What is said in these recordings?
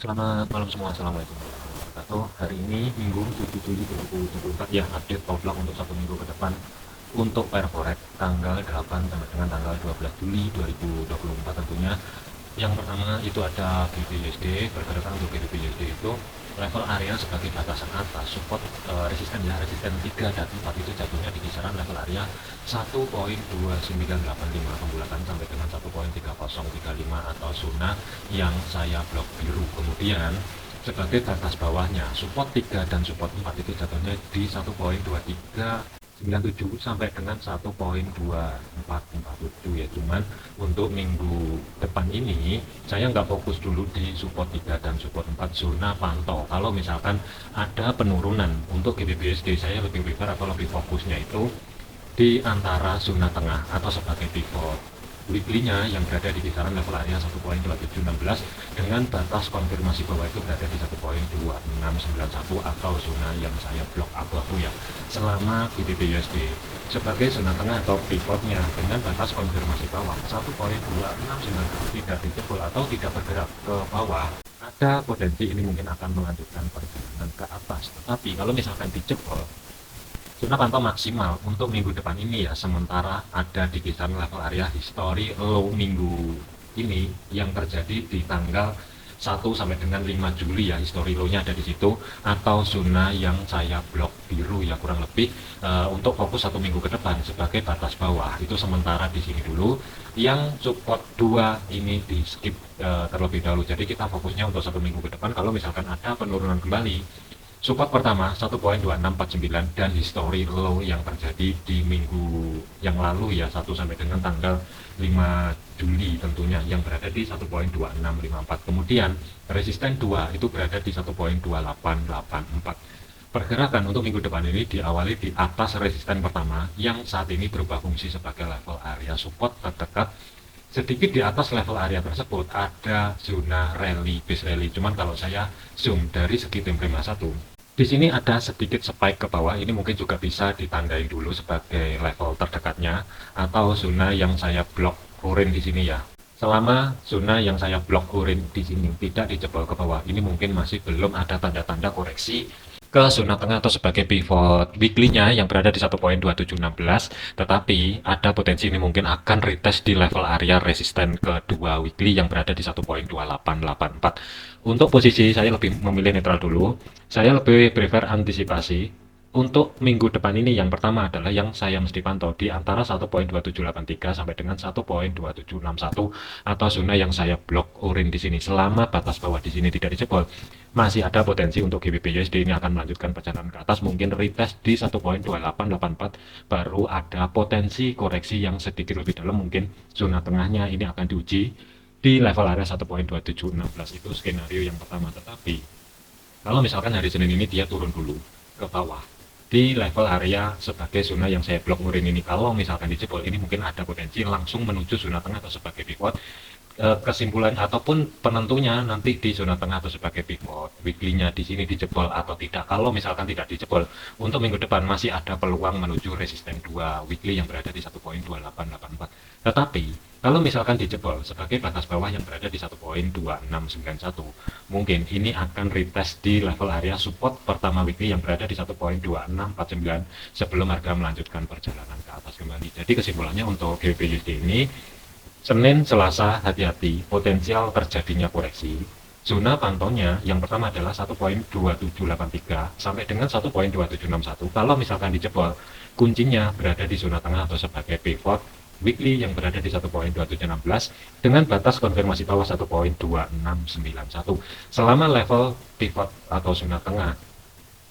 Selamat malam semua, assalamualaikum warahmatullahi wabarakatuh. Hari ini Minggu 7 Juli 2024 ya, update vlog untuk satu minggu ke depan untuk pair forex tanggal 8 sampai dengan tanggal 12 Juli 2024 tentunya. Yang pertama itu ada GBP/USD. Pergerakan untuk GBP/USD itu level area sebagai batasan atas, support resisten ya, resisten 3 dan 4 itu jatuhnya di kisaran level area 1.2985, pembulakan sampai dengan 1.3035 atau zona yang saya blok biru. Kemudian sebagai batas bawahnya support 3 dan support 4 itu jatuhnya di 1.2397 sampai dengan 1.2447 ya. Cuman untuk minggu depan ini saya nggak fokus dulu di support 3 dan support 4, zona pantau. Kalau misalkan ada penurunan untuk GBP/USD, saya lebih prefer atau lebih fokusnya itu di antara zona tengah atau sebagai pivot weekly-nya yang berada di kisaran level area 1.2716 dengan batas konfirmasi bawah itu berada di 1.2691 atau zona yang saya blok abu-abu ya, selama GBP/USD sebagai zona tengah atau pivotnya dengan batas konfirmasi bawah 1.2691 tidak dijebol atau tidak bergerak ke bawah, ada potensi ini mungkin akan melanjutkan perjalanan ke atas. Tetapi kalau misalkan dijebol, zona pantau maksimal untuk minggu depan ini ya, sementara ada di kisaran level area history low minggu ini yang terjadi di tanggal 1 sampai dengan 5 Juli ya, history low-nya ada di situ, atau zona yang saya blok biru ya, kurang lebih untuk fokus satu minggu ke depan sebagai batas bawah itu sementara di sini dulu. Yang support 2 ini di skip terlebih dahulu. Jadi kita fokusnya untuk satu minggu ke depan. Kalau misalkan ada penurunan kembali, support pertama 1.2649 dan history low yang terjadi di minggu yang lalu ya, 1 sampai dengan tanggal 5 Juli tentunya, yang berada di 1.2654. Kemudian resisten 2 itu berada di 1.2884. Pergerakan untuk minggu depan ini diawali di atas resisten pertama yang saat ini berubah fungsi sebagai level area support terdekat. Sedikit di atas level area tersebut ada zona rally, base rally. Cuman kalau saya zoom dari segi time frame 1, di sini ada sedikit spike ke bawah, ini mungkin juga bisa ditandain dulu sebagai level terdekatnya atau zona yang saya blok orange di sini ya. Selama zona yang saya blok orange di sini tidak dijebol ke bawah, ini mungkin masih belum ada tanda-tanda koreksi ke zona tengah atau sebagai pivot weekly-nya yang berada di 1.2716, tetapi ada potensi ini mungkin akan retest di level area resisten kedua weekly yang berada di 1.2884. Untuk posisi saya lebih memilih netral dulu, saya lebih prefer antisipasi. Untuk minggu depan ini yang pertama adalah yang saya mesti pantau di antara 1.2783 sampai dengan 1.2761 atau zona yang saya blok orange di sini. Selama batas bawah di sini tidak dijebol, masih ada potensi untuk GBP/USD ini akan melanjutkan perjalanan ke atas, mungkin retest di 1.2884, baru ada potensi koreksi yang sedikit lebih dalam, mungkin zona tengahnya ini akan diuji di level area 1.2716. Itu skenario yang pertama. Tetapi kalau misalkan hari Senin ini dia turun dulu ke bawah di level area sebagai zona yang saya blok orange ini, kalau misalkan dijebol, ini mungkin ada potensi langsung menuju zona tengah atau sebagai pivot. Kesimpulan ataupun penentunya nanti di zona tengah atau sebagai pivot weekly-nya di sini dijebol atau tidak. Kalau misalkan tidak dijebol, untuk minggu depan masih ada peluang menuju resisten 2 weekly yang berada di 1.2884. Tetapi kalau misalkan dijebol sebagai batas bawah yang berada di 1.2691, mungkin ini akan retest di level area support pertama weekly yang berada di 1.2649 sebelum harga melanjutkan perjalanan ke atas kembali. Jadi kesimpulannya untuk GBP/USD ini, Senin, Selasa, hati-hati potensial terjadinya koreksi. Zona pantaunya yang pertama adalah 1.2783 sampai dengan 1.2761. Kalau misalkan dijebol, kuncinya berada di zona tengah atau sebagai pivot weekly yang berada di 1.2716 dengan batas konfirmasi bawah 1.2691. Selama level pivot atau zona tengah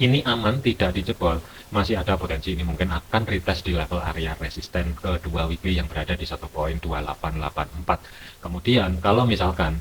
ini aman, tidak dijebol, masih ada potensi ini mungkin akan retest di level area resisten kedua weekly yang berada di 1.2884. Kemudian kalau misalkan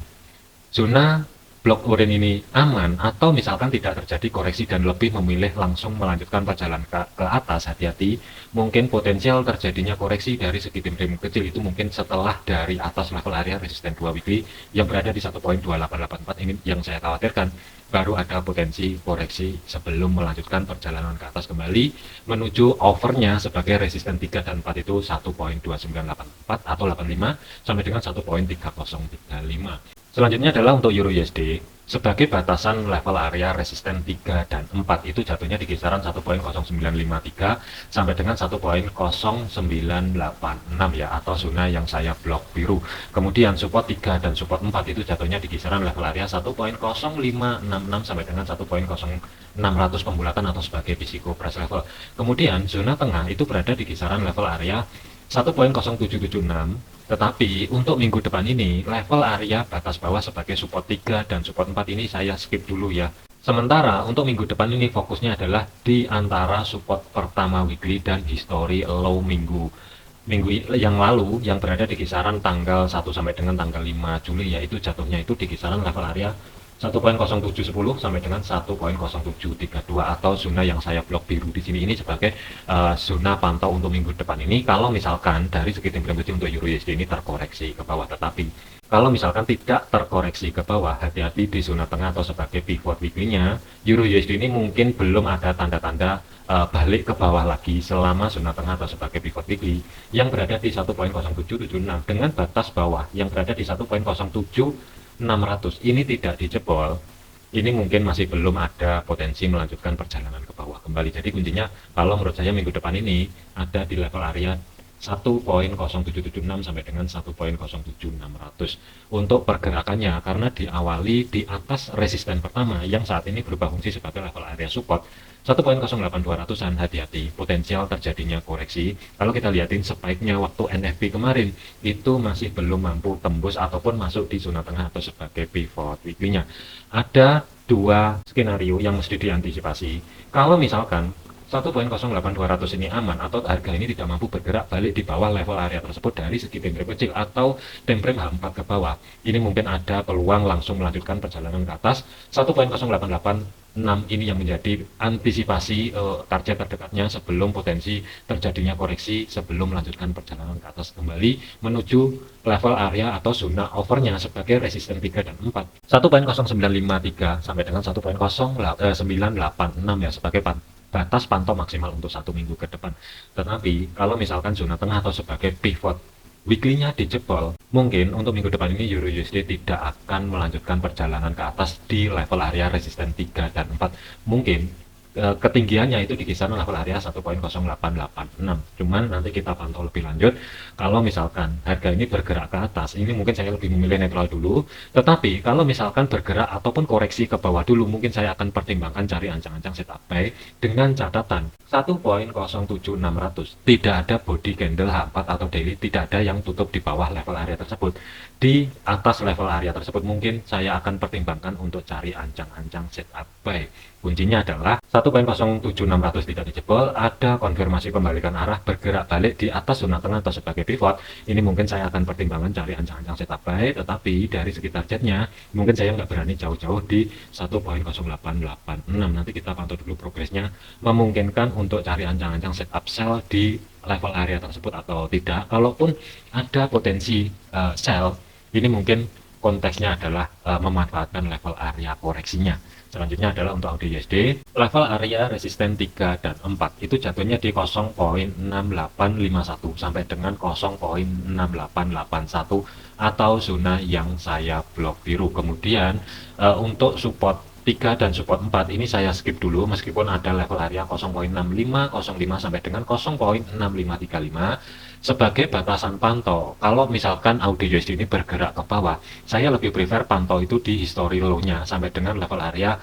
zona blok orange ini aman atau misalkan tidak terjadi koreksi dan lebih memilih langsung melanjutkan perjalanan ke atas, hati-hati, mungkin potensial terjadinya koreksi dari segi time frame kecil itu mungkin setelah dari atas level area resisten 2 weekly yang berada di 1.2884 ini yang saya khawatirkan, baru ada potensi koreksi sebelum melanjutkan perjalanan ke atas kembali menuju overnya sebagai resisten 3 dan 4 itu 1.2984 atau 85 sampai dengan 1.3035. Selanjutnya adalah untuk Euro USD. sebagai batasan level area resisten 3 dan 4 itu jatuhnya di kisaran 1.0953 sampai dengan 1.0986 ya, atau zona yang saya blok biru. Kemudian support 3 dan support 4 itu jatuhnya di kisaran level area 1.0566 sampai dengan 1.0600 pembulatan atau sebagai psiko price level. Kemudian zona tengah itu berada di kisaran level area 1.0776, tetapi untuk minggu depan ini level area batas bawah sebagai support 3 dan support 4 ini saya skip dulu ya. Sementara untuk minggu depan ini fokusnya adalah di antara support pertama weekly dan history low minggu yang lalu yang berada di kisaran tanggal 1 sampai dengan tanggal 5 Juli, yaitu jatuhnya itu di kisaran level area 1.0710 sampai dengan 1.0732 atau zona yang saya blok biru di sini ini sebagai zona pantau untuk minggu depan ini. Kalau misalkan dari segi time frame untuk Euro USD ini terkoreksi ke bawah, tetapi kalau misalkan tidak terkoreksi ke bawah, hati-hati di zona tengah atau sebagai pivot weekly-nya. Euro USD ini mungkin belum ada tanda-tanda balik ke bawah lagi selama zona tengah atau sebagai pivot weekly yang berada di 1.0776 dengan batas bawah yang berada di 1.07 600 ini tidak dijebol, ini mungkin masih belum ada potensi melanjutkan perjalanan ke bawah kembali. Jadi kuncinya kalau menurut saya minggu depan ini ada di level area 1.0776 sampai dengan 1.07600 untuk pergerakannya, karena diawali di atas resisten pertama yang saat ini berubah fungsi sebagai level area support 1.08200-an. Hati-hati potensial terjadinya koreksi. Kalau kita lihatin spike-nya waktu NFP kemarin itu masih belum mampu tembus ataupun masuk di zona tengah atau sebagai pivot weekly-nya. Ada dua skenario yang mesti diantisipasi. Kalau misalkan 1.08200 ini aman atau harga ini tidak mampu bergerak balik di bawah level area tersebut dari segi time frame kecil atau time frame H4 ke bawah, ini mungkin ada peluang langsung melanjutkan perjalanan ke atas 1.0886 ini yang menjadi antisipasi target terdekatnya sebelum potensi terjadinya koreksi, sebelum melanjutkan perjalanan ke atas kembali menuju level area atau zona overnya sebagai resisten 3 dan 4 1.0953 sampai dengan 1.0986 ya sebagai batas pantau maksimal untuk satu minggu ke depan. Tetapi kalau misalkan zona tengah atau sebagai pivot weekly-nya dijebol, mungkin untuk minggu depan ini Euro USD tidak akan melanjutkan perjalanan ke atas di level area resisten 3 dan 4. Mungkin ketinggiannya itu di kisaran level area 1.0886. Cuman nanti kita pantau lebih lanjut. Kalau misalkan harga ini bergerak ke atas, ini mungkin saya lebih memilih netral dulu. Tetapi kalau misalkan bergerak ataupun koreksi ke bawah dulu, mungkin saya akan pertimbangkan cari ancang-ancang setup buy dengan catatan 1.07600. Tidak ada body candle H4 atau daily, tidak ada yang tutup di bawah level area tersebut. Di atas level area tersebut mungkin saya akan pertimbangkan untuk cari ancang-ancang setup buy. Kuncinya adalah 1.07600 tidak dijebol, ada konfirmasi pembalikan arah bergerak balik di atas zona tengah atau sebagai pivot. Ini mungkin saya akan pertimbangkan cari ancang-ancang setup buy, tetapi dari segi targetnya mungkin saya nggak berani jauh-jauh di 1.0886. Nanti kita pantau dulu progresnya, memungkinkan untuk cari ancang-ancang setup sell di level area tersebut atau tidak. Kalaupun ada potensi sell, ini mungkin konteksnya adalah memanfaatkan level area koreksinya. Selanjutnya adalah untuk Audi USD, level area resisten 3 dan 4 itu jatuhnya di 0.6851 sampai dengan 0.6881 atau zona yang saya blok biru. Kemudian untuk support 3 dan support 4 ini saya skip dulu meskipun ada level area 0.6505 sampai dengan 0.6535 sebagai batasan pantau. Kalau misalkan Audi USD ini bergerak ke bawah, saya lebih prefer pantau itu di history low-nya sampai dengan level area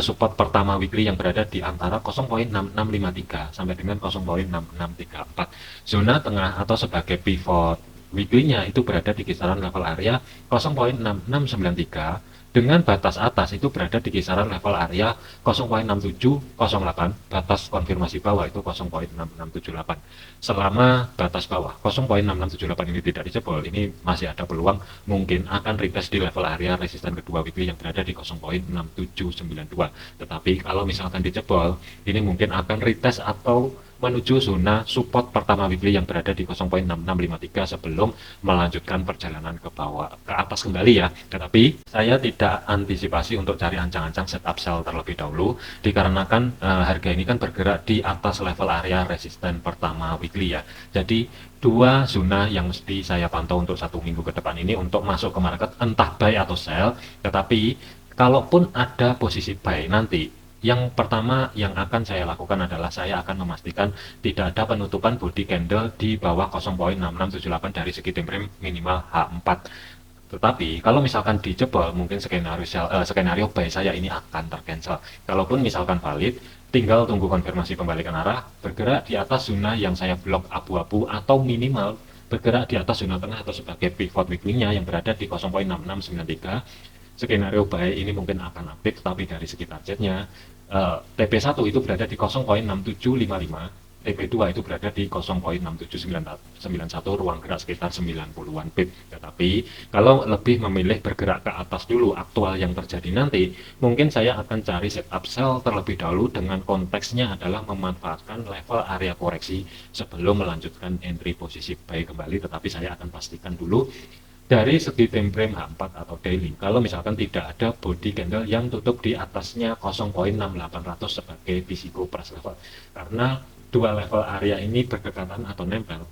support pertama weekly yang berada di antara 0.6653 sampai dengan 0.6634. Zona tengah atau sebagai pivot weekly-nya itu berada di kisaran level area 0.6693 dengan batas atas itu berada di kisaran level area 0.6708, batas konfirmasi bawah itu 0.6678. Selama batas bawah 0.6678 ini tidak dijebol, ini masih ada peluang mungkin akan retest di level area resisten kedua weekly yang berada di 0.6792. Tetapi kalau misalkan dijebol, ini mungkin akan retest atau menuju zona support pertama weekly yang berada di 0.6653 sebelum melanjutkan perjalanan ke bawah ke atas kembali ya. Tetapi saya tidak antisipasi untuk cari ancang-ancang setup sell terlebih dahulu dikarenakan harga ini kan bergerak di atas level area resisten pertama weekly ya. Jadi dua zona yang mesti saya pantau untuk satu minggu ke depan ini untuk masuk ke market entah buy atau sell. Tetapi kalaupun ada posisi buy nanti, yang pertama yang akan saya lakukan adalah saya akan memastikan tidak ada penutupan body candle di bawah 0,6678 dari segi time frame minimal H4. Tetapi kalau misalkan dijebol, mungkin skenario buy saya ini akan tercancel. Kalaupun misalkan valid, tinggal tunggu konfirmasi pembalikan arah, bergerak di atas zona yang saya blok abu-abu atau minimal bergerak di atas zona tengah atau sebagai pivot weekly-nya yang berada di 0,6693. Skenario buy ini mungkin akan update, tetapi dari segi targetnya TP1 itu berada di 0,6755, TP2 itu berada di 0,6791, ruang gerak sekitar 90-an pip. Tetapi kalau lebih memilih bergerak ke atas dulu aktual yang terjadi nanti, mungkin saya akan cari setup sell terlebih dahulu dengan konteksnya adalah memanfaatkan level area koreksi sebelum melanjutkan entry posisi buy kembali. Tetapi saya akan pastikan dulu dari segi time frame H4 atau daily, kalau misalkan tidak ada body candle yang tutup di atasnya 0,6800 sebagai Bisigo price level, karena dua level area ini berdekatan atau nempel,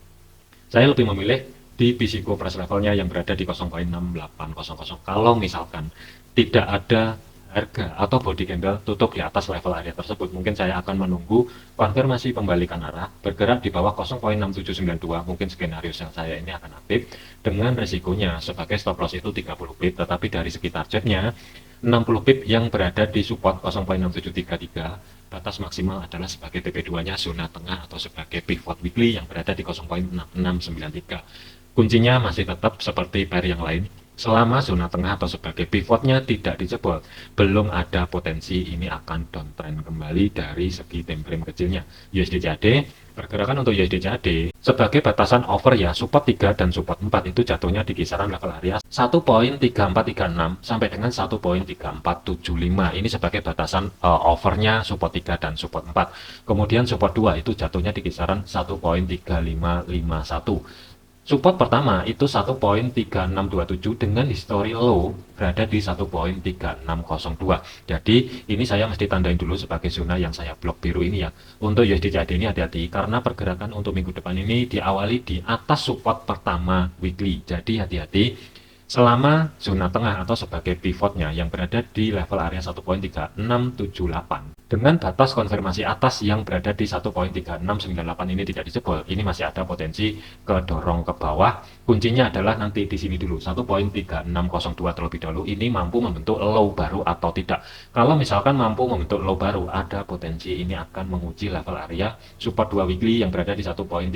saya lebih memilih di Bisigo price levelnya yang berada di 0,6800. Kalau misalkan tidak ada harga atau body candle tutup di atas level area tersebut, mungkin saya akan menunggu konfirmasi pembalikan arah bergerak di bawah 0,6792. Mungkin skenario sell saya ini akan update dengan resikonya sebagai stop loss itu 30 pip, tetapi dari segi targetnya 60 pip yang berada di support 0,6733. Batas maksimal adalah sebagai TP2 nya zona tengah atau sebagai pivot weekly yang berada di 0,6693. Kuncinya masih tetap seperti pair yang lain, selama zona tengah atau sebagai pivotnya tidak dijebol, belum ada potensi ini akan downtrend kembali dari segi time frame kecilnya. USD CAD, pergerakan untuk USD CAD sebagai batasan over ya, support 3 dan support 4 itu jatuhnya di kisaran level area 1.3436 sampai dengan 1.3475. Ini sebagai batasan overnya support 3 dan support 4. Kemudian support 2 itu jatuhnya di kisaran 1.3551. Support pertama itu 1.3627 dengan history low berada di 1.3602. Jadi ini saya mesti tandain dulu sebagai zona yang saya blok biru ini ya. Untuk USD CAD ini hati-hati karena pergerakan untuk minggu depan ini diawali di atas support pertama weekly. Jadi hati-hati selama zona tengah atau sebagai pivotnya yang berada di level area 1.3678 dengan batas konfirmasi atas yang berada di 1.3698 ini tidak dijebol, ini masih ada potensi kedorong ke bawah. Kuncinya adalah nanti di sini dulu 1.3602 terlebih dahulu, ini mampu membentuk low baru atau tidak. Kalau misalkan mampu membentuk low baru, ada potensi ini akan menguji level area support 2 weekly yang berada di 1.3551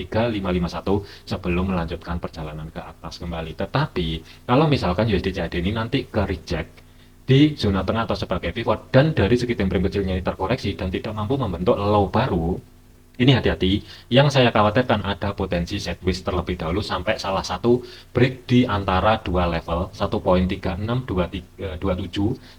sebelum melanjutkan perjalanan ke atas kembali. Tetapi kalau misalkan USD CAD ini nanti ke reject di zona tengah atau sebagai pivot dan dari segi time frame kecilnya ini terkoreksi dan tidak mampu membentuk low baru, ini hati-hati. Yang saya khawatirkan ada potensi sideways terlebih dahulu sampai salah satu break di antara dua level 1.3627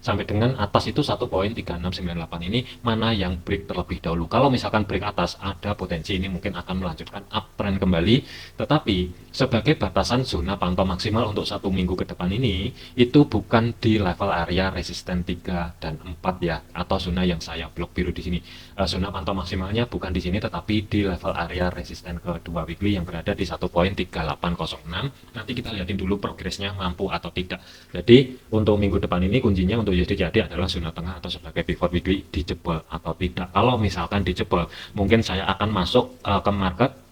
sampai dengan atas itu 1.3698. Ini mana yang break terlebih dahulu. Kalau misalkan break atas, ada potensi ini mungkin akan melanjutkan uptrend kembali, tetapi sebagai batasan zona pantau maksimal untuk 1 minggu ke depan ini itu bukan di level area resisten 3 dan 4 ya, atau zona yang saya blok biru di sini. Zona pantau maksimalnya bukan di sini tetapi di level area resisten kedua weekly yang berada di 1.3806. Nanti kita lihatin dulu progresnya mampu atau tidak. Jadi untuk minggu depan ini kuncinya untuk USD CAD adalah zona tengah atau sebagai pivot weekly dijebol atau tidak. Kalau misalkan dijebol, mungkin saya akan masuk ke market,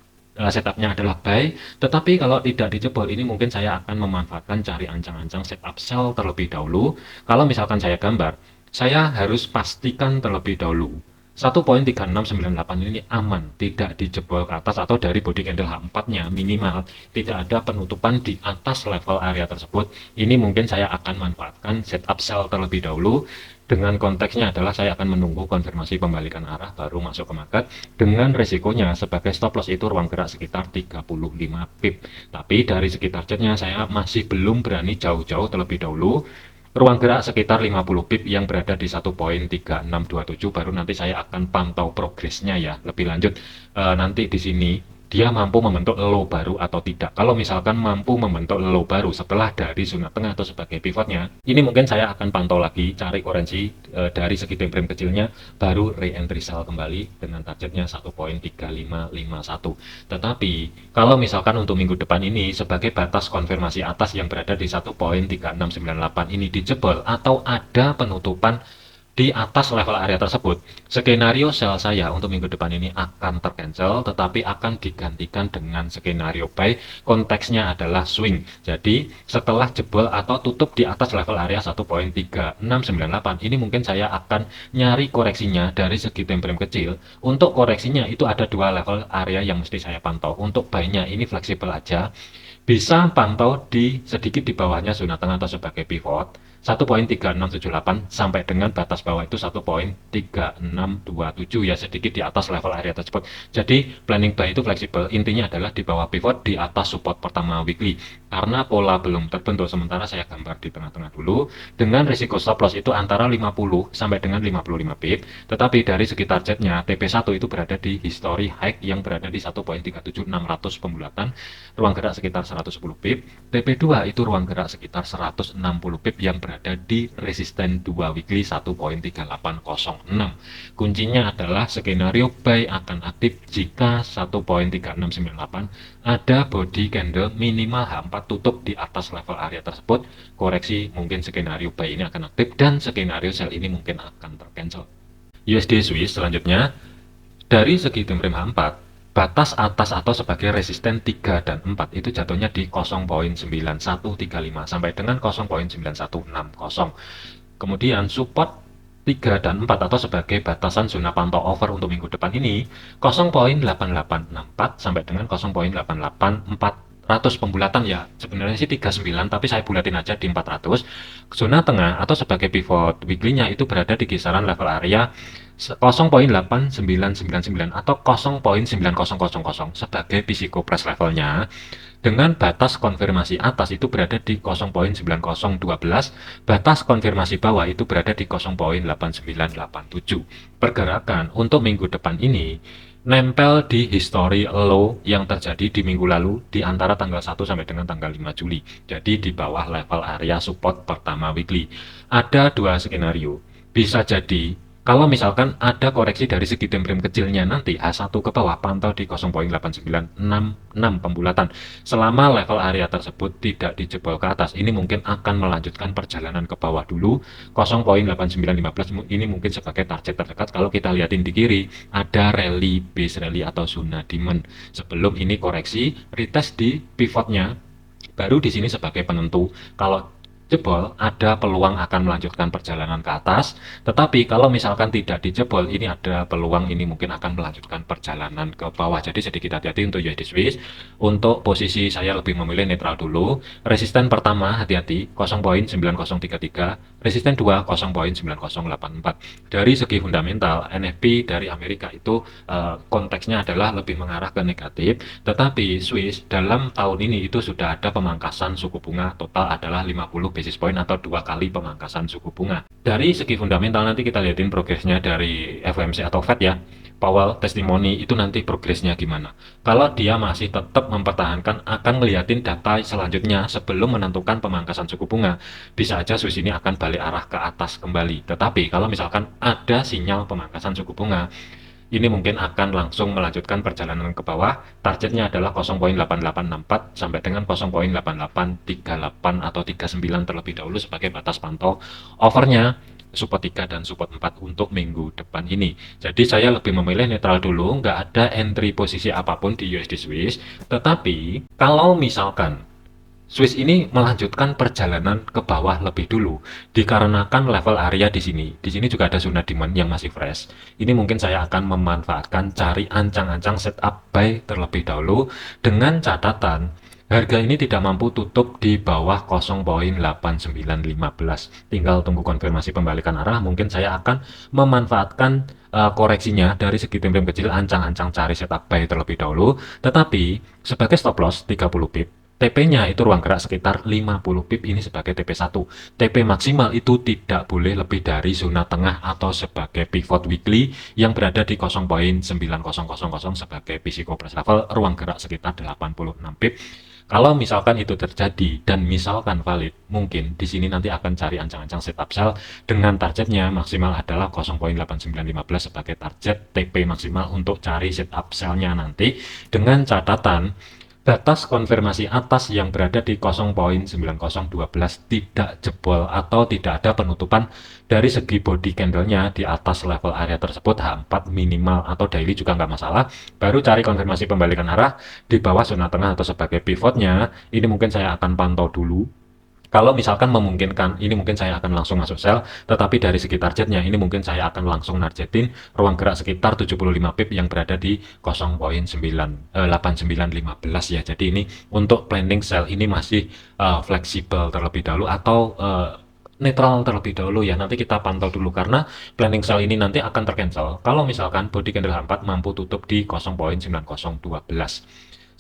setupnya adalah buy, tetapi kalau tidak dijebol ini mungkin saya akan memanfaatkan cari ancang-ancang setup sell terlebih dahulu. Kalau misalkan saya gambar, saya harus pastikan terlebih dahulu 1.3698 ini aman, tidak dijebol ke atas atau dari body candle H4-nya minimal tidak ada penutupan di atas level area tersebut. Ini mungkin saya akan manfaatkan setup sell terlebih dahulu. Dengan konteksnya adalah saya akan menunggu konfirmasi pembalikan arah baru masuk ke market, dengan resikonya sebagai stop loss itu ruang gerak sekitar 35 pip. Tapi dari segi targetnya saya masih belum berani jauh-jauh terlebih dahulu. Ruang gerak sekitar 50 pip yang berada di 1.3627 baru nanti saya akan pantau progresnya ya lebih lanjut. Nanti di sini dia mampu membentuk low baru atau tidak. Kalau misalkan mampu membentuk low baru setelah dari zona tengah atau sebagai pivotnya, ini mungkin saya akan pantau lagi, cari koreksi dari segi time frame kecilnya, baru re-entry sell kembali dengan targetnya 1.3551. Tetapi kalau misalkan untuk minggu depan ini sebagai batas konfirmasi atas yang berada di 1.3698 ini dijebol atau ada penutupan di atas level area tersebut, skenario sell saya untuk minggu depan ini akan tercancel, tetapi akan digantikan dengan skenario buy. Konteksnya adalah swing. Jadi setelah jebol atau tutup di atas level area 1.3698 ini mungkin saya akan nyari koreksinya dari segi time frame kecil. Untuk koreksinya itu ada dua level area yang mesti saya pantau. Untuk buy-nya ini fleksibel aja, bisa pantau di sedikit di bawahnya zona tengah atau sebagai pivot 1.3678 sampai dengan batas bawah itu 1.3627 ya, sedikit di atas level area tersebut. Jadi planning buy itu fleksibel, intinya adalah di bawah pivot di atas support pertama weekly. Karena pola belum terbentuk, sementara saya gambar di tengah-tengah dulu dengan risiko stop loss itu antara 50 sampai dengan 55 pip, tetapi dari segi targetnya TP1 itu berada di history high yang berada di 1.37600 pembulatan, ruang gerak sekitar 110 pip, TP2 itu ruang gerak sekitar 160 pip yang berada di resisten 2 weekly 1.3806. Kuncinya adalah skenario buy akan aktif jika 1.3698 ada body candle minimal H4 tutup di atas level area tersebut. Koreksi mungkin skenario buy ini akan aktif dan skenario sell ini mungkin akan tercancel. USD Swiss selanjutnya dari segi time frame H4, batas atas atau sebagai resisten 3 dan 4 itu jatuhnya di 0.9135 sampai dengan 0.9160. Kemudian support 3 dan 4 atau sebagai batasan zona pantau over untuk minggu depan ini 0.8864 sampai dengan 0.88400 pembulatan ya, sebenarnya sih 39 tapi saya bulatin aja di 400. Zona tengah atau sebagai pivot weekly-nya itu berada di kisaran level area 0.8999 atau 0.9000 sebagai psikopress levelnya, dengan batas konfirmasi atas itu berada di 0.9012, batas konfirmasi bawah itu berada di 0.8987. Pergerakan untuk minggu depan ini nempel di history low yang terjadi di minggu lalu di antara tanggal 1 sampai dengan tanggal 5 Juli. Jadi di bawah level area support pertama weekly. Ada dua skenario. Bisa jadi kalau misalkan ada koreksi dari segi time frame kecilnya nanti H1 ke bawah pantau di 0.8966 pembulatan. Selama level area tersebut tidak dijebol ke atas, ini mungkin akan melanjutkan perjalanan ke bawah dulu. 0.8915 ini mungkin sebagai target terdekat. Kalau kita lihatin di kiri, ada rally base rally atau zona demand. Sebelum ini koreksi, retest di pivotnya, baru di sini sebagai penentu. Kalau jebol, ada peluang akan melanjutkan perjalanan ke atas, tetapi kalau misalkan tidak dijebol, ini ada peluang ini mungkin akan melanjutkan perjalanan ke bawah. Jadi sedikit hati-hati untuk USD Swiss. Untuk posisi saya lebih memilih netral dulu. Resisten pertama hati-hati 0.9033, resisten 2 0.9084. Dari segi fundamental, NFP dari Amerika itu konteksnya adalah lebih mengarah ke negatif, tetapi Swiss dalam tahun ini itu sudah ada pemangkasan suku bunga total adalah 50 basis point atau 2 kali pemangkasan suku bunga. Dari segi fundamental nanti kita lihatin progresnya dari FOMC atau Fed ya. Powell testimoni itu nanti progresnya gimana. Kalau dia masih tetap mempertahankan akan ngeliatin data selanjutnya sebelum menentukan pemangkasan suku bunga, bisa aja Swiss ini akan balik arah ke atas kembali. Tetapi kalau misalkan ada sinyal pemangkasan suku bunga, ini mungkin akan langsung melanjutkan perjalanan ke bawah. Targetnya adalah 0.8864 sampai dengan 0.8838 atau 39 terlebih dahulu sebagai batas pantau overnya support 3 dan support 4 untuk minggu depan ini. Jadi saya lebih memilih netral dulu, nggak ada entry posisi apapun di USD Swiss. Tetapi kalau misalkan Swiss ini melanjutkan perjalanan ke bawah lebih dulu, dikarenakan level area di sini. Di sini juga ada zona demand yang masih fresh. Ini mungkin saya akan memanfaatkan cari ancang-ancang setup buy terlebih dahulu dengan catatan harga ini tidak mampu tutup di bawah 0.8915. Tinggal tunggu konfirmasi pembalikan arah. Mungkin saya akan memanfaatkan koreksinya dari segi time frame kecil, ancang-ancang cari setup buy terlebih dahulu. Tetapi sebagai stop loss 30 pip TP-nya itu ruang gerak sekitar 50 pip ini sebagai TP1. TP maksimal itu tidak boleh lebih dari zona tengah atau sebagai pivot weekly yang berada di 0.9000 sebagai physical price level ruang gerak sekitar 86 pip. Kalau misalkan itu terjadi dan misalkan valid, mungkin di sini nanti akan cari ancang-ancang setup sell dengan targetnya maksimal adalah 0.8915 sebagai target TP maksimal untuk cari setup sell-nya nanti, dengan catatan batas konfirmasi atas yang berada di 0.9012 tidak jebol atau tidak ada penutupan dari segi body candle-nya di atas level area tersebut H4 minimal atau daily juga nggak masalah. Baru cari konfirmasi pembalikan arah di bawah zona tengah atau sebagai pivotnya. Ini mungkin saya akan pantau dulu. Kalau misalkan memungkinkan, ini mungkin saya akan langsung masuk sell, tetapi dari segi targetnya, ini mungkin saya akan langsung nargetin ruang gerak sekitar 75 pip yang berada di 0.8915 ya. Jadi ini untuk planning sell ini masih fleksibel terlebih dahulu atau netral terlebih dahulu ya. Nanti kita pantau dulu karena planning sell ini nanti akan tercancel kalau misalkan body candle H4 mampu tutup di 0.9012.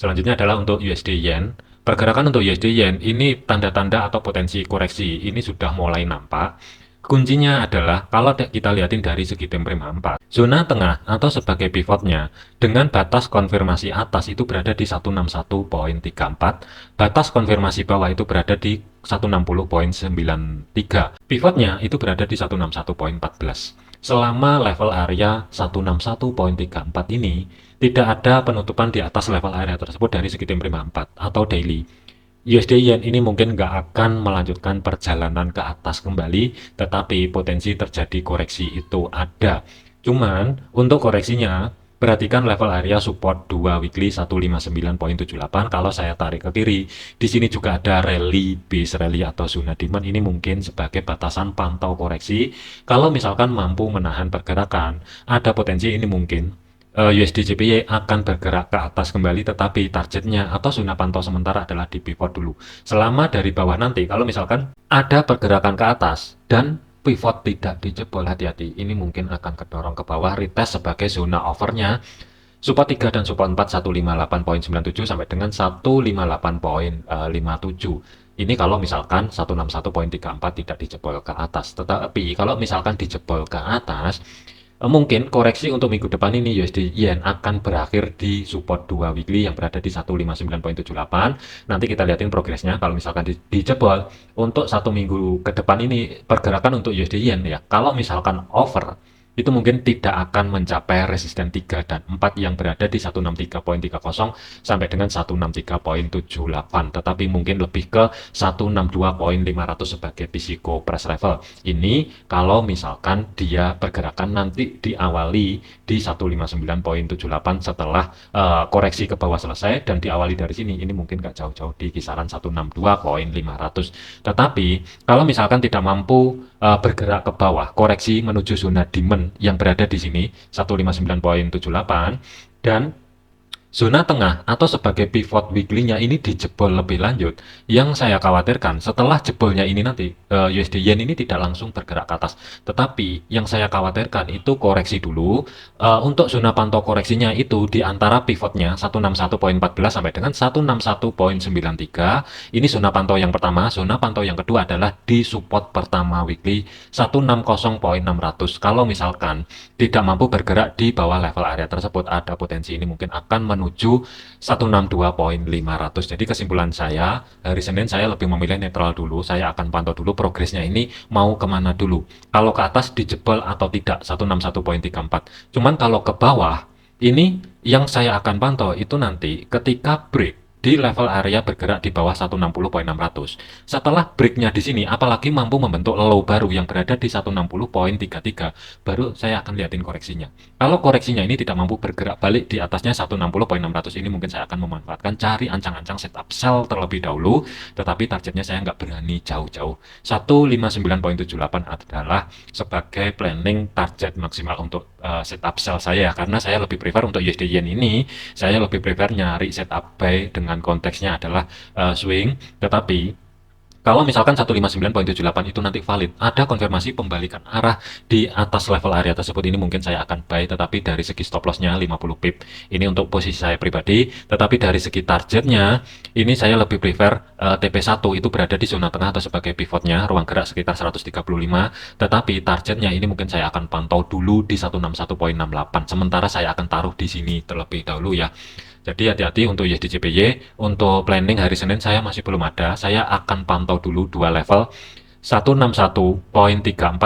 Selanjutnya adalah untuk USD Yen. Pergerakan untuk USD Yen ini tanda-tanda atau potensi koreksi ini sudah mulai nampak. Kuncinya adalah kalau kita lihatin dari segi time frame 4, zona tengah atau sebagai pivotnya dengan batas konfirmasi atas itu berada di 161.34, batas konfirmasi bawah itu berada di 160.93, pivotnya itu berada di 161.14. Selama level area 161.34 ini tidak ada penutupan di atas level area tersebut dari segi time frame 4 atau daily, USD Yen ini mungkin nggak akan melanjutkan perjalanan ke atas kembali, tetapi potensi terjadi koreksi itu ada. Cuman untuk koreksinya, perhatikan level area support 2 weekly 159.78. Kalau saya tarik ke kiri, di sini juga ada rally, base rally atau zona demand. Ini mungkin sebagai batasan pantau koreksi. Kalau misalkan mampu menahan pergerakan, ada potensi ini mungkin USD JPY akan bergerak ke atas kembali, tetapi targetnya atau zona pantau sementara adalah di pivot dulu. Selama dari bawah nanti, kalau misalkan ada pergerakan ke atas dan pivot tidak dijebol, hati-hati. Ini mungkin akan kedorong ke bawah, retest sebagai zona overnya. Support 3 dan support 4 158.97 sampai dengan 158.57. Ini kalau misalkan 161.34 tidak dijebol ke atas. Tetapi kalau misalkan dijebol ke atas, mungkin koreksi untuk minggu depan ini USD Yen akan berakhir di support 2 weekly yang berada di 159.78. Nanti kita lihatin progresnya. Kalau misalkan dijebol untuk 1 minggu ke depan ini pergerakan untuk USD Yen ya, kalau misalkan over itu mungkin tidak akan mencapai resisten 3 dan 4 yang berada di 163.30 sampai dengan 163.78, tetapi mungkin lebih ke 162.500 sebagai physical price level. Ini kalau misalkan dia pergerakan nanti diawali di 159.78 setelah koreksi ke bawah selesai dan diawali dari sini, ini mungkin nggak jauh-jauh di kisaran 162.500. Tetapi kalau misalkan tidak mampu bergerak ke bawah, koreksi menuju zona demand yang berada di sini 159.78 dan zona tengah atau sebagai pivot weekly-nya ini dijebol lebih lanjut. Yang saya khawatirkan setelah jebolnya ini nanti USD Yen ini tidak langsung bergerak ke atas, tetapi yang saya khawatirkan itu koreksi dulu. Untuk zona pantau koreksinya itu di antara pivotnya 161.14 sampai dengan 161.93. Ini zona pantau yang pertama. Zona pantau yang kedua adalah di support pertama weekly 160.600. Kalau misalkan tidak mampu bergerak di bawah level area tersebut, ada potensi ini mungkin akan menuju 162.500. Jadi kesimpulan saya, hari Senin saya lebih memilih netral dulu. Saya akan pantau dulu progresnya ini mau kemana dulu. Kalau ke atas dijebol atau tidak 161.34. Cuman kalau ke bawah, ini yang saya akan pantau itu nanti ketika break di level area bergerak di bawah 160.600. Setelah breaknya di sini, apalagi mampu membentuk low baru yang berada di 160.33, baru saya akan lihatin koreksinya. Kalau koreksinya ini tidak mampu bergerak balik di atasnya 160.600, ini mungkin saya akan memanfaatkan cari ancang-ancang setup sell terlebih dahulu, tetapi targetnya saya nggak berani jauh-jauh. 159.78 adalah sebagai planning target maksimal untuk setup sell saya, karena saya lebih prefer untuk USD Yen ini, saya lebih prefer nyari setup buy dengan konteksnya adalah swing, tetapi Kalau misalkan 159.78 itu nanti valid, ada konfirmasi pembalikan arah di atas level area tersebut, ini mungkin saya akan buy, tetapi dari segi stop lossnya 50 pip. Ini untuk posisi saya pribadi, tetapi dari segi targetnya, ini saya lebih prefer TP1 itu berada di zona tengah atau sebagai pivotnya, ruang gerak sekitar 135, tetapi targetnya ini mungkin saya akan pantau dulu di 161.68. Sementara saya akan taruh di sini terlebih dahulu ya. Jadi hati-hati untuk USDJPY. Untuk planning hari Senin saya masih belum ada. Saya akan pantau dulu dua level, 161.34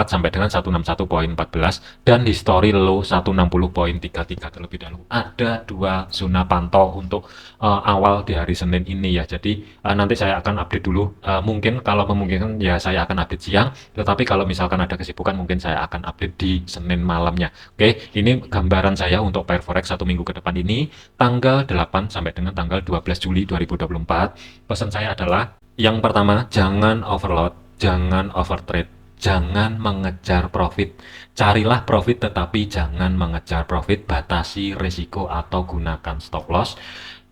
sampai dengan 161.14 dan history low 160.33 terlebih dahulu. Ada dua zona pantau untuk awal di hari Senin ini ya. Jadi nanti saya akan update dulu. Mungkin kalau memungkinkan ya saya akan update siang. Tetapi kalau misalkan ada kesibukan mungkin saya akan update di Senin malamnya. Oke, ini gambaran saya untuk pair forex 1 minggu ke depan ini, tanggal 8 sampai dengan tanggal 12 Juli 2024. Pesan saya adalah yang pertama, jangan overload, jangan overtrade, jangan mengejar profit. Carilah profit tetapi jangan mengejar profit, batasi risiko atau gunakan stop loss.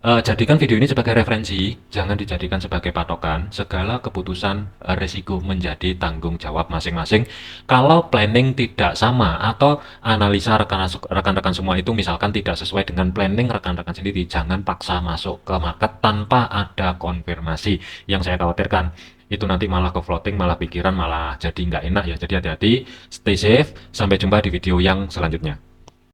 Jadikan video ini sebagai referensi, jangan dijadikan sebagai patokan. Segala keputusan risiko menjadi tanggung jawab masing-masing. Kalau planning tidak sama atau analisa rekan-rekan semua itu misalkan tidak sesuai dengan planning rekan-rekan sendiri, jangan paksa masuk ke market tanpa ada konfirmasi. Yang saya khawatirkan itu nanti malah ke floating, malah pikiran, malah jadi nggak enak ya. Jadi hati-hati, stay safe, sampai jumpa di video yang selanjutnya.